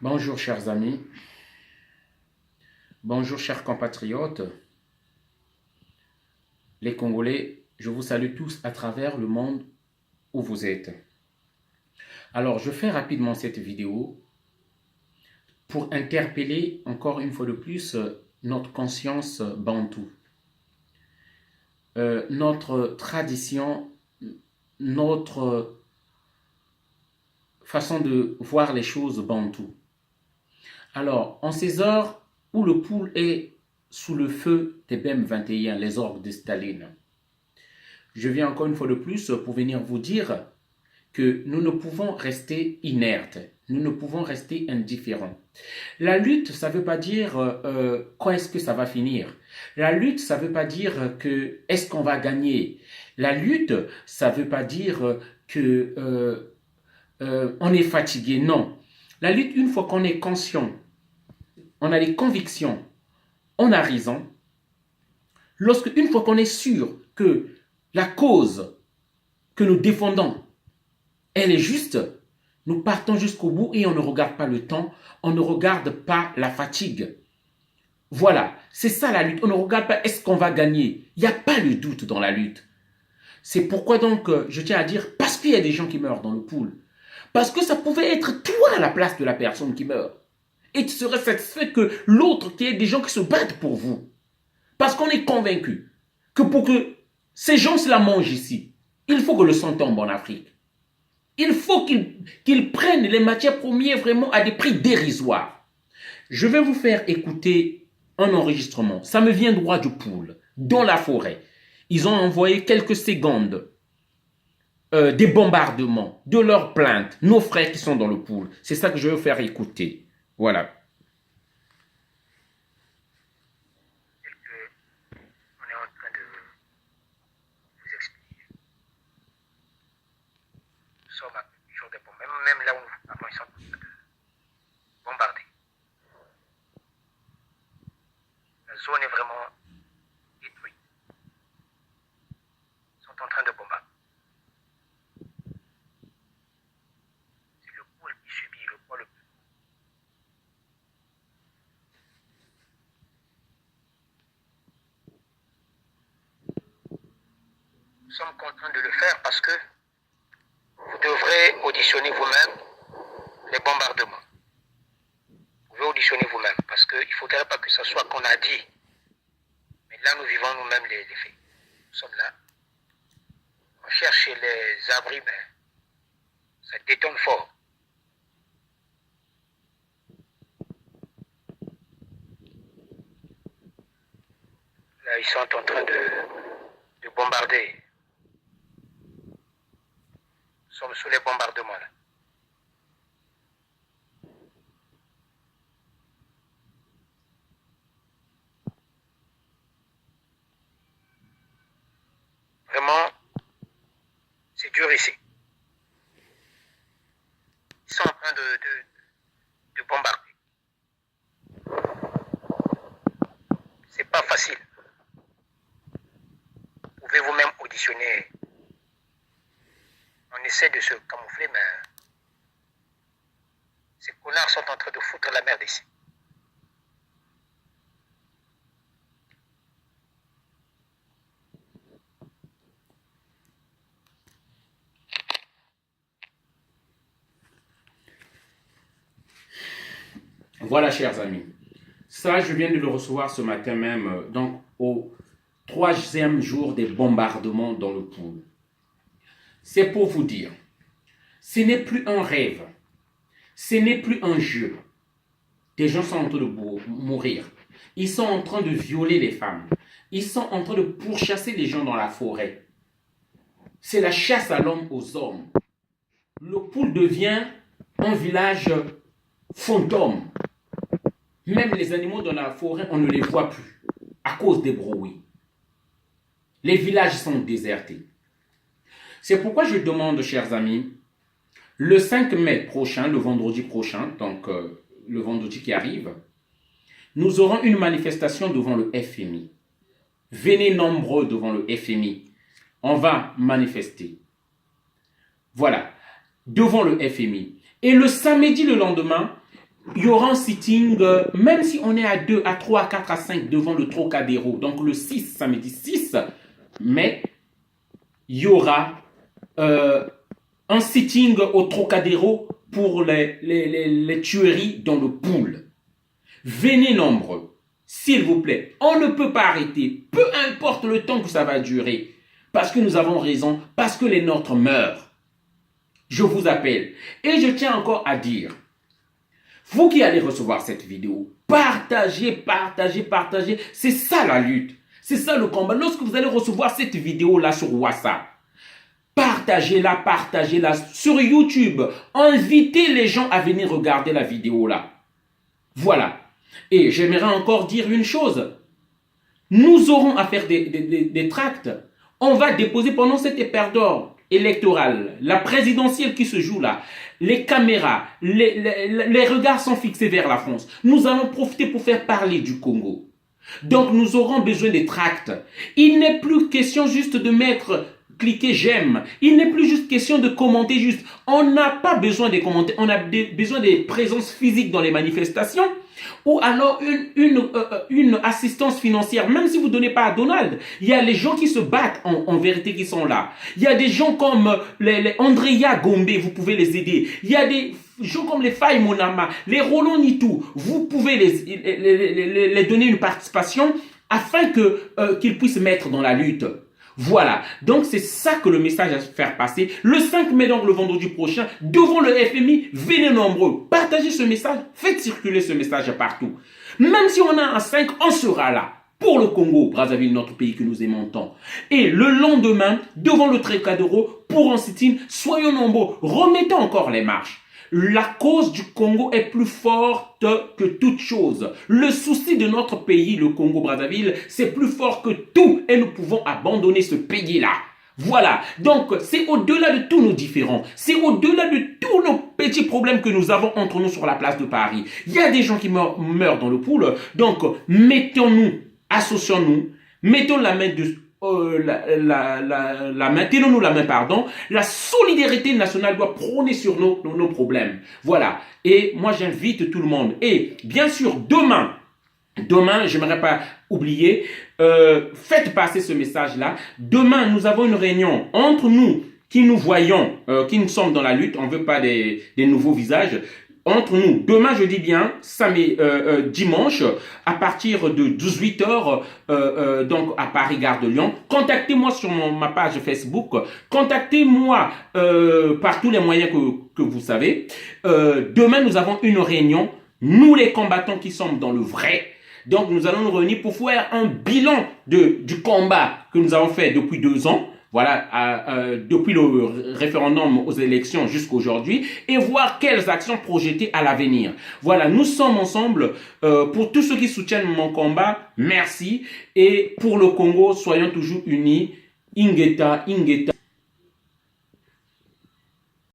Bonjour chers amis, bonjour chers compatriotes, les Congolais, je vous salue tous à travers le monde où vous êtes. Alors je fais rapidement cette vidéo pour interpeller encore une fois de plus notre conscience bantoue, notre tradition, notre façon de voir les choses bantou. Alors, en ces heures où le pouls est sous le feu des BEM 21, les orgues de Staline, je viens encore une fois de plus pour venir vous dire que nous ne pouvons rester inertes, nous ne pouvons rester indifférents. La lutte, ça ne veut pas dire quand est-ce que ça va finir. La lutte, ça ne veut pas dire que est-ce qu'on va gagner. La lutte, ça ne veut pas dire que on est fatigué. Non. La lutte, une fois qu'on est conscient, on a des convictions, on a raison. Une fois qu'on est sûr que la cause que nous défendons, elle est juste, nous partons jusqu'au bout et on ne regarde pas le temps, on ne regarde pas la fatigue. Voilà, c'est ça la lutte. On ne regarde pas est-ce qu'on va gagner. Il n'y a pas le doute dans la lutte. C'est pourquoi donc je tiens à dire, parce qu'il y a des gens qui meurent dans le pool, parce que ça pouvait être toi à la place de la personne qui meurt. Et tu serais satisfait que l'autre, qu'il y ait des gens qui se battent pour vous. Parce qu'on est convaincu que pour que ces gens se la mangent ici, il faut que le sang tombe en Afrique. Il faut qu'ils prennent les matières premières vraiment à des prix dérisoires. Je vais vous faire écouter un enregistrement. Ça me vient droit du pool, dans la forêt. Ils ont envoyé quelques secondes des bombardements, de leurs plaintes, nos frères qui sont dans le pool. C'est ça que je vais vous faire écouter. Voilà. On est en train de vous expliquer. Nous sommes à quelques jours des bombes. Même là où nous parlons, ils sont en train de bombarder. La zone est vraiment détruite. Ils sont en train de bombarder. C'est le poule qui subit le poids le plus. Nous sommes contents de le faire parce que vous devrez auditionner vous-même les bombardements. Vous pouvez auditionner vous-même parce qu'il ne faudrait pas que ce soit qu'on a dit. Mais là, nous vivons nous-mêmes les faits. Nous sommes là. On cherche les abris, mais ça détonne fort. Là, ils sont en train de bombarder. Nous sommes sous les bombardements là. Vraiment, c'est dur ici. Ils sont en train de bombarder. C'est pas facile. Vous pouvez vous-même auditionner. On essaie de se camoufler, mais ces connards sont en train de foutre la merde ici. Voilà, chers amis. Ça, je viens de le recevoir ce matin même, donc au troisième jour des bombardements dans le pool. C'est pour vous dire, ce n'est plus un rêve, ce n'est plus un jeu. Des gens sont en train de mourir. Ils sont en train de violer les femmes. Ils sont en train de pourchasser les gens dans la forêt. C'est la chasse à l'homme aux hommes. Le pool devient un village fantôme. Même les animaux dans la forêt, on ne les voit plus à cause des brouilles. Les villages sont désertés. C'est pourquoi je demande, chers amis, le 5 mai prochain, le vendredi prochain, donc le vendredi qui arrive, nous aurons une manifestation devant le FMI. Venez nombreux devant le FMI. On va manifester. Voilà, devant le FMI. Et le samedi, le lendemain, il y aura un sitting, même si on est à 2, à 3, à 4, à 5 devant le Trocadéro, donc le 6, samedi 6 mai, il y aura un sitting au Trocadéro pour les tueries dans le pool. Venez nombreux, s'il vous plaît. On ne peut pas arrêter, peu importe le temps que ça va durer, parce que nous avons raison, parce que les nôtres meurent. Je vous appelle. Et je tiens encore à dire, vous qui allez recevoir cette vidéo, partagez, partagez, partagez. C'est ça la lutte. C'est ça le combat. Lorsque vous allez recevoir cette vidéo-là sur WhatsApp, partagez-la, partagez-la sur YouTube. Invitez les gens à venir regarder la vidéo-là. Voilà. Et j'aimerais encore dire une chose. Nous aurons à faire des tracts. On va déposer pendant cette épée d'or électorale, la présidentielle qui se joue là, les caméras, les regards sont fixés vers la France. Nous allons profiter pour faire parler du Congo. Donc nous aurons besoin des tracts. Il n'est plus question juste de mettre, cliquer j'aime. Il n'est plus juste question de commenter juste. On n'a pas besoin de commenter, on a besoin des présences physiques dans les manifestations. Ou alors une assistance financière, même si vous ne donnez pas à Donald. Il y a les gens qui se battent en vérité qui sont là. Il y a des gens comme les Andrea Gombe, vous pouvez les aider. Il y a des gens comme les Faye Monama, les Roland Nitou, vous pouvez les donner une participation afin qu'ils puissent mettre dans la lutte. Voilà, donc c'est ça que le message à faire passer. Le 5 mai, donc le vendredi prochain, devant le FMI, venez nombreux. Partagez ce message, faites circuler ce message partout. Même si on a un 5, on sera là. Pour le Congo, Brazzaville, notre pays que nous aimons tant. Et le lendemain, devant le Trocadéro, pour un sit-in, soyons nombreux, remettons encore les marches. La cause du Congo est plus forte que toute chose. Le souci de notre pays, le Congo-Brazzaville, c'est plus fort que tout et nous pouvons abandonner ce pays-là. Voilà, donc c'est au-delà de tous nos différends, c'est au-delà de tous nos petits problèmes que nous avons entre nous sur la place de Paris. Il y a des gens qui meurent dans le pool, donc mettons-nous, associons-nous, mettons la main de... tenons-nous la main, pardon. La solidarité nationale doit prôner sur nos problèmes. Voilà. Et moi, j'invite tout le monde. Et bien sûr, demain, j'aimerais pas oublier, faites passer ce message-là. Demain, nous avons une réunion entre nous qui nous voyons, qui nous sommes dans la lutte. On veut pas des nouveaux visages. Entre nous, demain, je dis bien, dimanche, à partir de 18h, donc à Paris, Gare de Lyon, contactez-moi sur ma page Facebook, contactez-moi par tous les moyens que vous savez. Demain, nous avons une réunion, nous les combattants qui sommes dans le vrai. Donc, nous allons nous réunir pour faire un bilan du combat que nous avons fait depuis 2 ans. Voilà, depuis le référendum aux élections jusqu'à aujourd'hui, et voir quelles actions projetées à l'avenir. Voilà, nous sommes ensemble. Pour tous ceux qui soutiennent mon combat, merci. Et pour le Congo, soyons toujours unis. Ingeta, Ingeta.